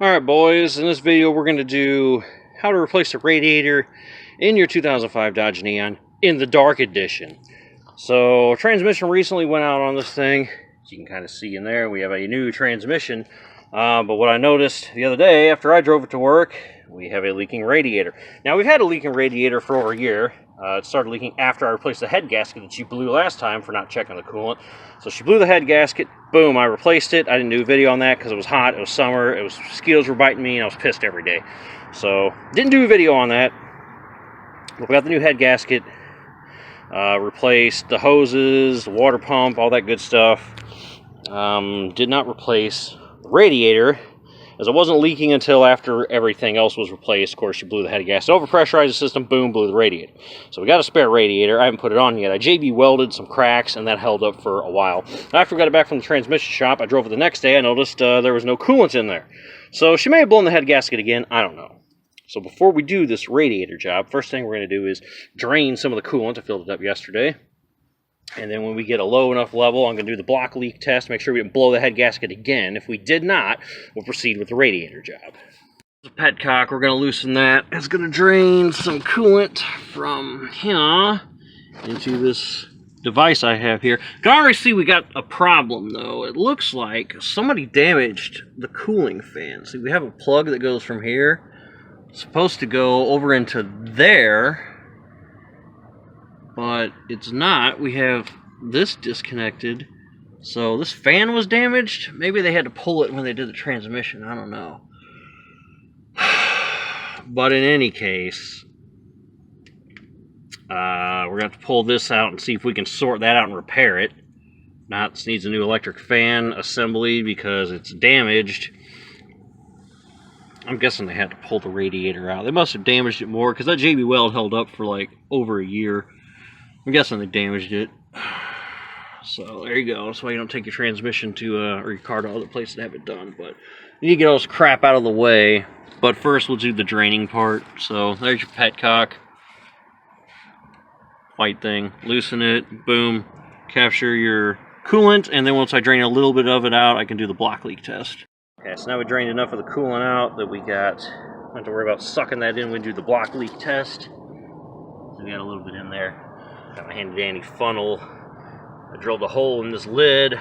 Alright boys, in this video we're going to do how to replace the radiator in your 2005 Dodge Neon in the Dark Edition. So transmission recently went out on this thing. As you can kind of see in there, we have a new transmission. But what I noticed the other day after I drove it to work, we have a leaking radiator. Now we've had a leaking radiator for over a year. It started leaking after I replaced the head gasket that she blew last time for not checking the coolant. So she blew the head gasket, boom, I replaced it. I didn't do a video on that because it was hot, it was summer, mosquitoes were biting me, and I was pissed every day. So didn't do a video on that. But we got the new head gasket, replaced the hoses, the water pump, all that good stuff. Did not replace the radiator, as it wasn't leaking until after everything else was replaced. Of course, you blew the head gasket, overpressurized the system, boom, blew the radiator. So we got a spare radiator. I haven't put it on yet. I JB welded some cracks, and that held up for a while. After we got it back from the transmission shop, I drove it the next day. I noticed there was no coolant in there. So she may have blown the head gasket again. I don't know. So before we do this radiator job, first thing we're going to do is drain some of the coolant. I filled it up yesterday. And then when we get a low enough level, I'm going to do the block leak test, make sure we didn't blow the head gasket again. If we did not, we'll proceed with the radiator job. The petcock, we're going to loosen that. It's going to drain some coolant from here into this device I have here. You can already see we got a problem, though. It looks like somebody damaged the cooling fan. See, we have a plug that goes from here. It's supposed to go over into there, but it's not. We have this disconnected. So this fan was damaged. Maybe they had to pull it when they did the transmission. I don't know. But in any case, we're going to have to pull this out and see if we can sort that out and repair it. Not, this needs a new electric fan assembly because it's damaged. I'm guessing they had to pull the radiator out. They must have damaged it more because that JB weld held up for like over a year. I'm guessing they damaged it. So there you go. That's why you don't take your transmission to or your car to other places to have it done. But you need to get all this crap out of the way. But first we'll do the draining part. So there's your petcock. White thing. Loosen it. Boom. Capture your coolant. And then once I drain a little bit of it out, I can do the block leak test. Okay, so now we drained enough of the coolant out that we got, don't have to worry about sucking that in when we do the block leak test. So we got a little bit in there. Got my handy dandy funnel. I drilled a hole in this lid,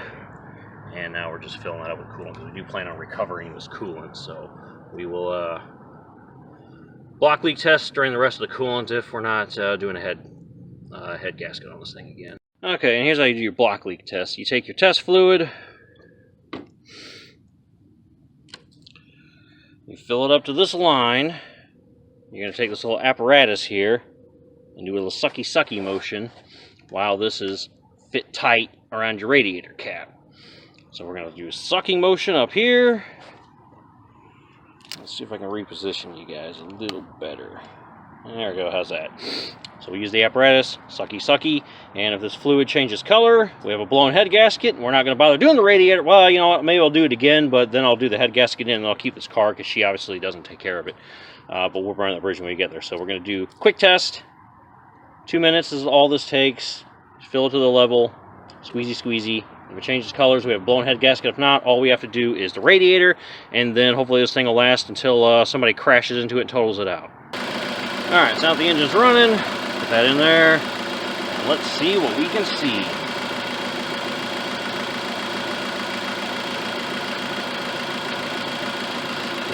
and now we're just filling that up with coolant because we do plan on recovering this coolant. So we will block leak test during the rest of the coolant if we're not doing a head gasket on this thing again. Okay, and here's how you do your block leak test. You take your test fluid. You fill it up to this line. You're going to take this little apparatus here and do a little sucky motion while this is fit tight around your radiator cap. So we're going to do a sucking motion up here. Let's see if I can reposition you guys a little better. There we go, how's that? So we use the apparatus, sucky, and if this fluid changes color, we have a blown head gasket, and we're not going to bother doing the radiator. Well, you know what, maybe I'll do it again, but then I'll do the head gasket in, and I'll keep this car, because she obviously doesn't take care of it. But we'll burn that bridge when we get there. So we're going to do quick test. 2 minutes is all this takes. Just fill it to the level, squeezy. If it changes colors, we have a blown head gasket. If not, all we have to do is the radiator, and then hopefully this thing will last until somebody crashes into it and totals it out. Alright, so now the engine's running. Put that in there. And let's see what we can see.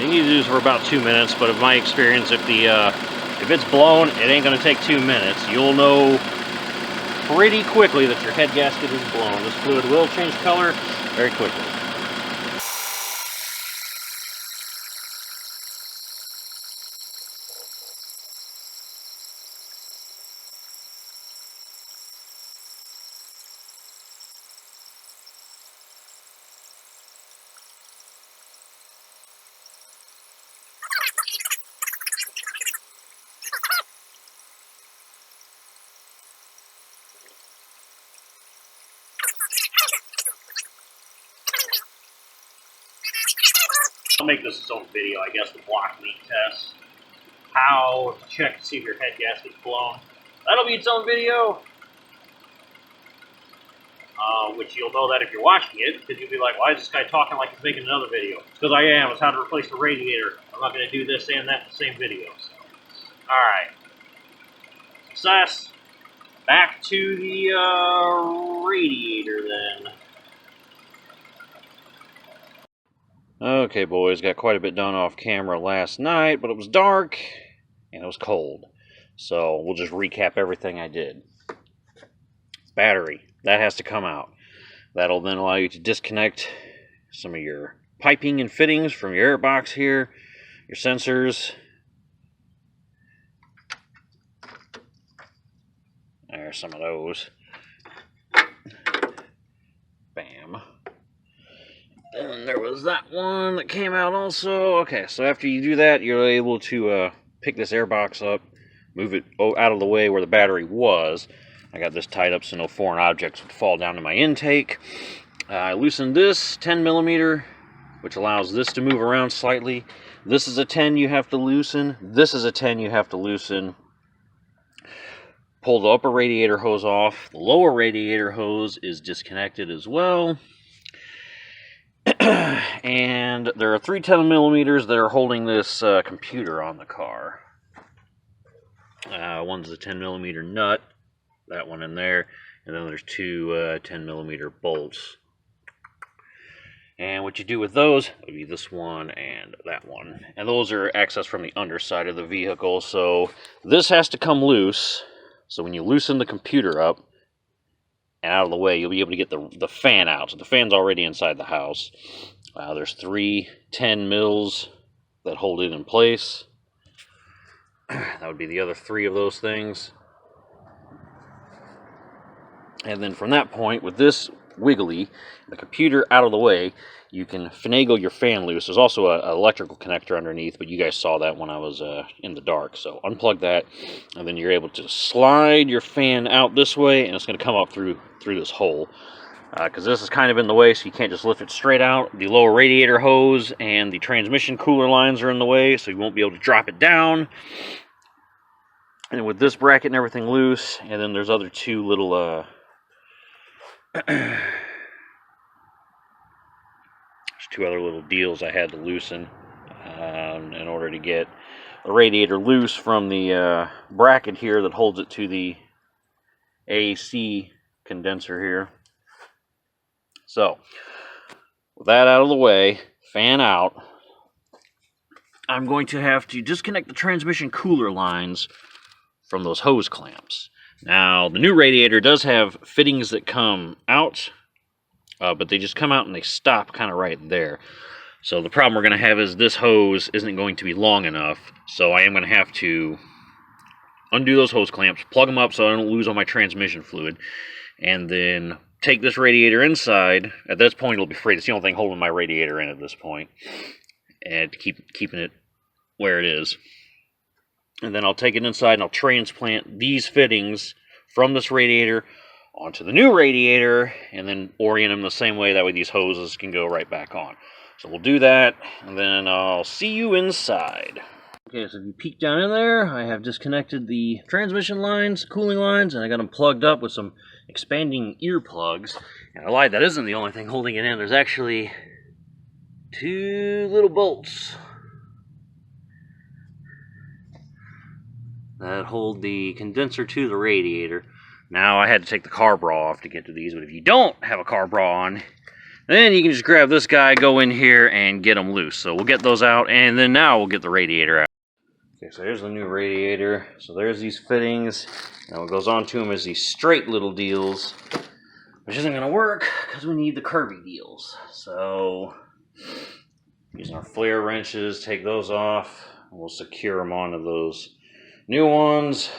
You need to do this for about 2 minutes, but in my experience, if it's blown, it ain't going to take 2 minutes. You'll know pretty quickly that your head gasket is blown. This fluid will change color very quickly. I'll make this its own video, I guess, the block leak test. How to check to see if your head gasket's blown. That'll be its own video. which you'll know that if you're watching it, because you'll be like, why is this guy talking like he's making another video? It's because I am. It's how to replace the radiator. I'm not going to do this and that in the same video. So. Alright. Success. Back to the radiator then. Okay, boys, got quite a bit done off camera last night, but it was dark and it was cold. So we'll just recap everything I did. Battery, that has to come out. That'll then allow you to disconnect some of your piping and fittings from your air box here, your sensors. There's some of those. Bam. And there was that one that came out also. Okay, so after you do that, you're able to pick this air box up, move it out of the way where the battery was. I got this tied up so no foreign objects would fall down to my intake. I loosened this 10 millimeter, which allows this to move around slightly. This is a 10 you have to loosen. This is a 10 you have to loosen. Pull the upper radiator hose off. The lower radiator hose is disconnected as well. And there are 3 10 millimeters that are holding this computer on the car. One's a 10 millimeter nut, that one in there, and then there's 2 10 millimeter bolts. And what you do with those would be this one and that one. And those are accessed from the underside of the vehicle, so this has to come loose. So when you loosen the computer up and out of the way, you'll be able to get the fan out. So the fan's already inside the house. There's 3 10 mils that hold it in place. That would be the other 3 of those things. And then from that point, with this wiggly, the computer out of the way, you can finagle your fan loose. There's also an electrical connector underneath, but you guys saw that when I was in the dark. So unplug that, and then you're able to slide your fan out this way, and it's going to come up through this hole. Because this is kind of in the way, so you can't just lift it straight out. The lower radiator hose and the transmission cooler lines are in the way, so you won't be able to drop it down. And with this bracket and everything loose, and then there's other 2 little there's 2 other little deals I had to loosen in order to get the radiator loose from the bracket here that holds it to the AC condenser here. So, with that out of the way, fan out, I'm going to have to disconnect the transmission cooler lines from those hose clamps. Now, the new radiator does have fittings that come out, but they just come out and they stop kind of right there. So the problem we're going to have is this hose isn't going to be long enough, so I am going to have to undo those hose clamps, plug them up so I don't lose all my transmission fluid, and then take this radiator inside. At this point, it'll be free. It's the only thing holding my radiator in at this point, and keeping it where it is. And then I'll take it inside and I'll transplant these fittings from this radiator onto the new radiator, and then orient them the same way. That way these hoses can go right back on. So we'll do that, and then I'll see you inside. Okay, so if you peek down in there, I have disconnected the transmission lines, cooling lines, and I got them plugged up with some expanding earplugs. And I lied, that isn't the only thing holding it in. There's actually 2 little bolts that hold the condenser to the radiator. Now, I had to take the car bra off to get to these, but if you don't have a car bra on, then you can just grab this guy, go in here, and get them loose. So we'll get those out, and then now we'll get the radiator out. Okay, so here's the new radiator. So there's these fittings. Now what goes on to them is these straight little deals, which isn't going to work because we need the curvy deals. So using our flare wrenches, take those off, and we'll secure them onto those new ones.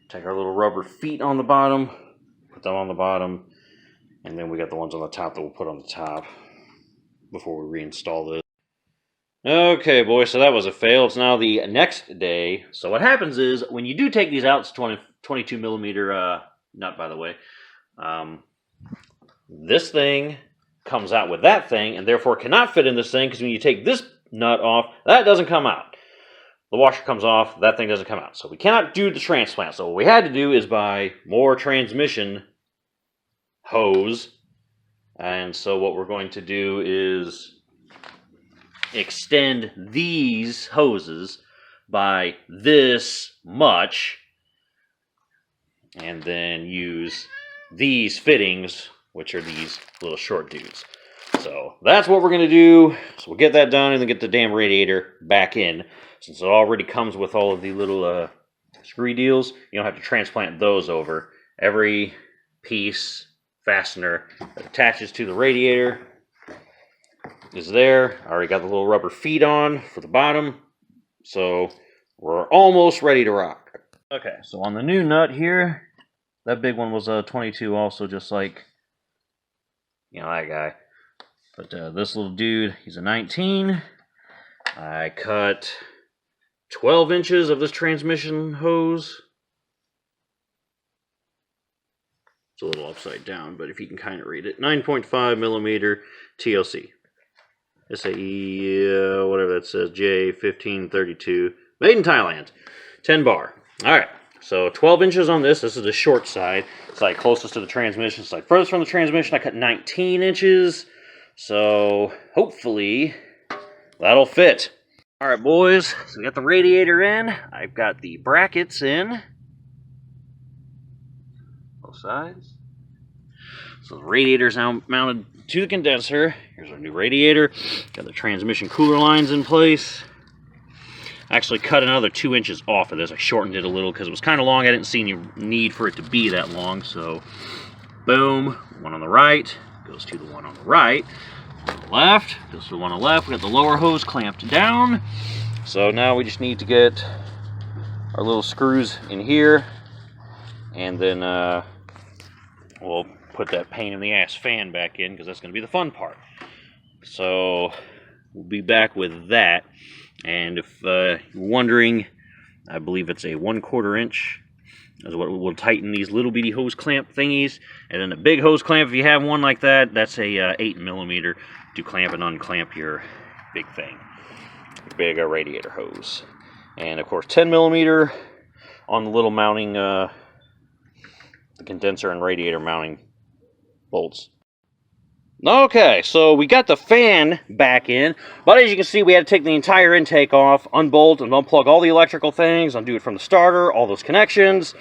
Take our little rubber feet on the bottom, put them on the bottom, and then we got the ones on the top that we'll put on the top before we reinstall this. Okay, boys, so that was a fail. It's now the next day. So what happens is, when you do take these out, it's 22 millimeter nut, by the way. This thing comes out with that thing, and therefore cannot fit in this thing, because when you take this nut off, that doesn't come out. The washer comes off, that thing doesn't come out. So we cannot do the transplant. So what we had to do is buy more transmission hose. And so what we're going to do is extend these hoses by this much, and then use these fittings, which are these little short dudes. So that's what we're going to do. So we'll get that done and then get the damn radiator back in. Since it already comes with all of the little screw deals, you don't have to transplant those over. Every piece fastener that attaches to the radiator is there. I already got the little rubber feet on for the bottom. So we're almost ready to rock. Okay, so on the new nut here, that big one was a 22 also, just like, you know, that guy. But this little dude, he's a 19. I cut 12 inches of this transmission hose. It's a little upside down, but if you can kind of read it. 9.5 millimeter TLC. SAE, whatever that says, J1532. Made in Thailand. 10 bar. Alright, so 12 inches on this. This is the short side. It's like closest to the transmission. It's like furthest from the transmission. I cut 19 inches. So hopefully that'll fit. Alright, boys. So we got the radiator in. I've got the brackets in. Both sides. So the radiator's now mounted to the condenser. Here's our new radiator. Got the transmission cooler lines in place. I actually cut another 2 inches off of this. I shortened it a little because it was kind of long. I didn't see any need for it to be that long. So, boom. One on the right goes to the one on the right. On the left goes to the one on the left. We got the lower hose clamped down. So now we just need to get our little screws in here. And then we'll put that pain in the ass fan back in because that's going to be the fun part. So we'll be back with that. And if you're wondering, I believe it's a 1/4 inch is what will tighten these little bitty hose clamp thingies. And then a big hose clamp, if you have one like that, that's a 8 millimeter to clamp and unclamp your big thing, your big radiator hose. And of course 10 millimeter on the little mounting, the condenser and radiator mounting bolts. Okay, so we got the fan back in, but as you can see, we had to take the entire intake off, unbolt and unplug all the electrical things, undo it from the starter, all those connections,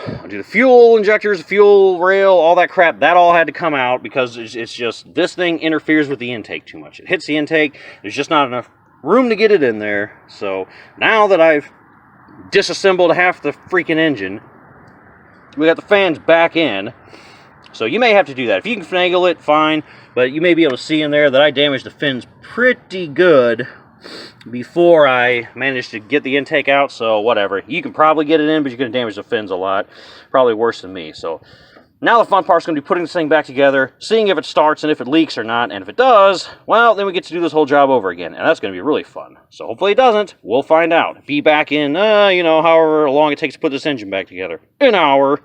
undo the fuel injectors, fuel rail, all that crap. That all had to come out because it's just, this thing interferes with the intake too much. It hits the intake, there's just not enough room to get it in there. So now that I've disassembled half the freaking engine, we got the fans back in. So you may have to do that. If you can finagle it, fine. But you may be able to see in there that I damaged the fins pretty good before I managed to get the intake out. So whatever. You can probably get it in, but you're going to damage the fins a lot. Probably worse than me. So now the fun part's going to be putting this thing back together, seeing if it starts and if it leaks or not. And if it does, well, then we get to do this whole job over again. And that's going to be really fun. So hopefully it doesn't. We'll find out. Be back in, you know, however long it takes to put this engine back together. An hour.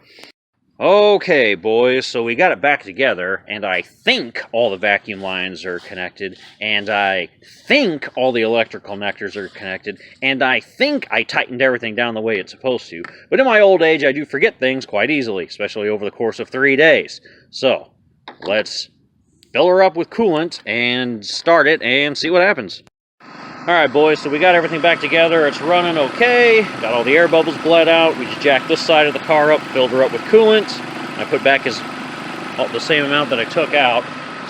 Okay, boys, so we got it back together, and I think all the vacuum lines are connected, and I think all the electrical connectors are connected, and I think I tightened everything down the way it's supposed to. But in my old age, I do forget things quite easily, especially over the course of 3 days. So, let's fill her up with coolant and start it and see what happens. Alright, boys, so we got everything back together. It's running okay. Got all the air bubbles bled out. We just jacked this side of the car up, filled her up with coolant. I put back the same amount that I took out.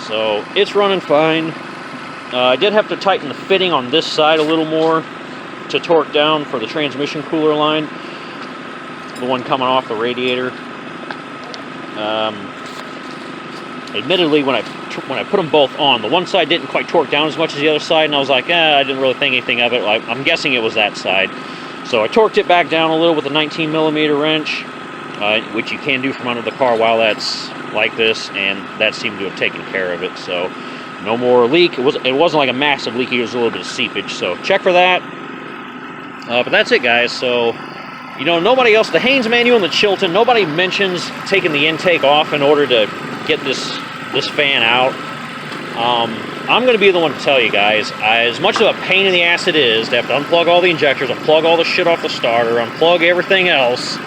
So it's running fine. I did have to tighten the fitting on this side a little more to torque down for the transmission cooler line. The one coming off the radiator. Admittedly, when I put them both on, the one side didn't quite torque down as much as the other side, and I was like, I didn't really think anything of it. I'm guessing it was that side. So I torqued it back down a little with a 19 millimeter wrench, which you can do from under the car while that's like this, and that seemed to have taken care of it. So no more leak. It wasn't like a massive leak. It was a little bit of seepage. So check for that. But that's it, guys. So, you know, nobody else, the Haynes manual and the Chilton, nobody mentions taking the intake off in order to get this fan out. I'm going to be the one to tell you guys, as much of a pain in the ass it is to have to unplug all the injectors, unplug all the shit off the starter, unplug everything else,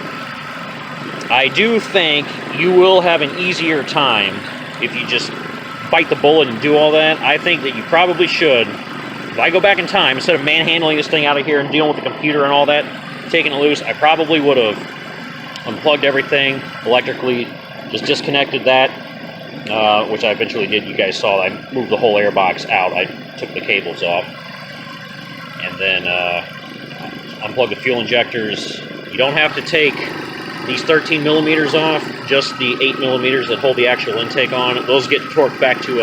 I do think you will have an easier time if you just bite the bullet and do all that. I think that you probably should. If I go back in time, instead of manhandling this thing out of here and dealing with the computer and all that, taking it loose, I probably would have unplugged everything electrically, just disconnected that, which I eventually did. You guys saw I moved the whole airbox out. I took the cables off. And then unplug the fuel injectors. You don't have to take these 13 millimeters off, just the 8 millimeters that hold the actual intake on. Those get torqued back to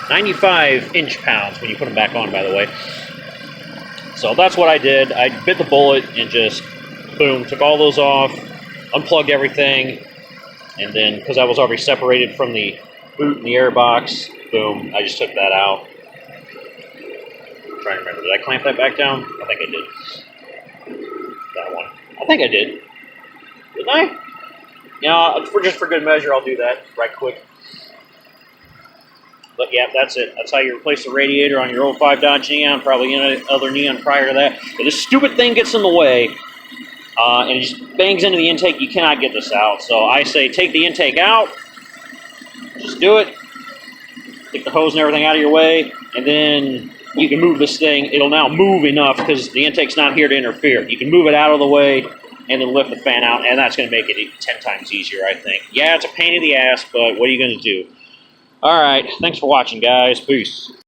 95 inch-pounds when you put them back on, by the way. So that's what I did. I bit the bullet and just, boom, took all those off, unplugged everything, and then, because I was already separated from the boot and the airbox, boom, I just took that out. I'm trying to remember, did I clamp that back down? I think I did. That one. I think I did. Didn't I? Yeah, just for good measure, I'll do that right quick. But yeah, that's it. That's how you replace the radiator on your 05 Dodge Neon, probably any other Neon prior to that. But this stupid thing gets in the way, and it just bangs into the intake. You cannot get this out. So I say take the intake out. Just do it. Take the hose and everything out of your way, and then you can move this thing. It'll now move enough because the intake's not here to interfere. You can move it out of the way and then lift the fan out, and that's going to make it 10 times easier, I think. Yeah, it's a pain in the ass, but what are you going to do? All right, thanks for watching, guys. Peace.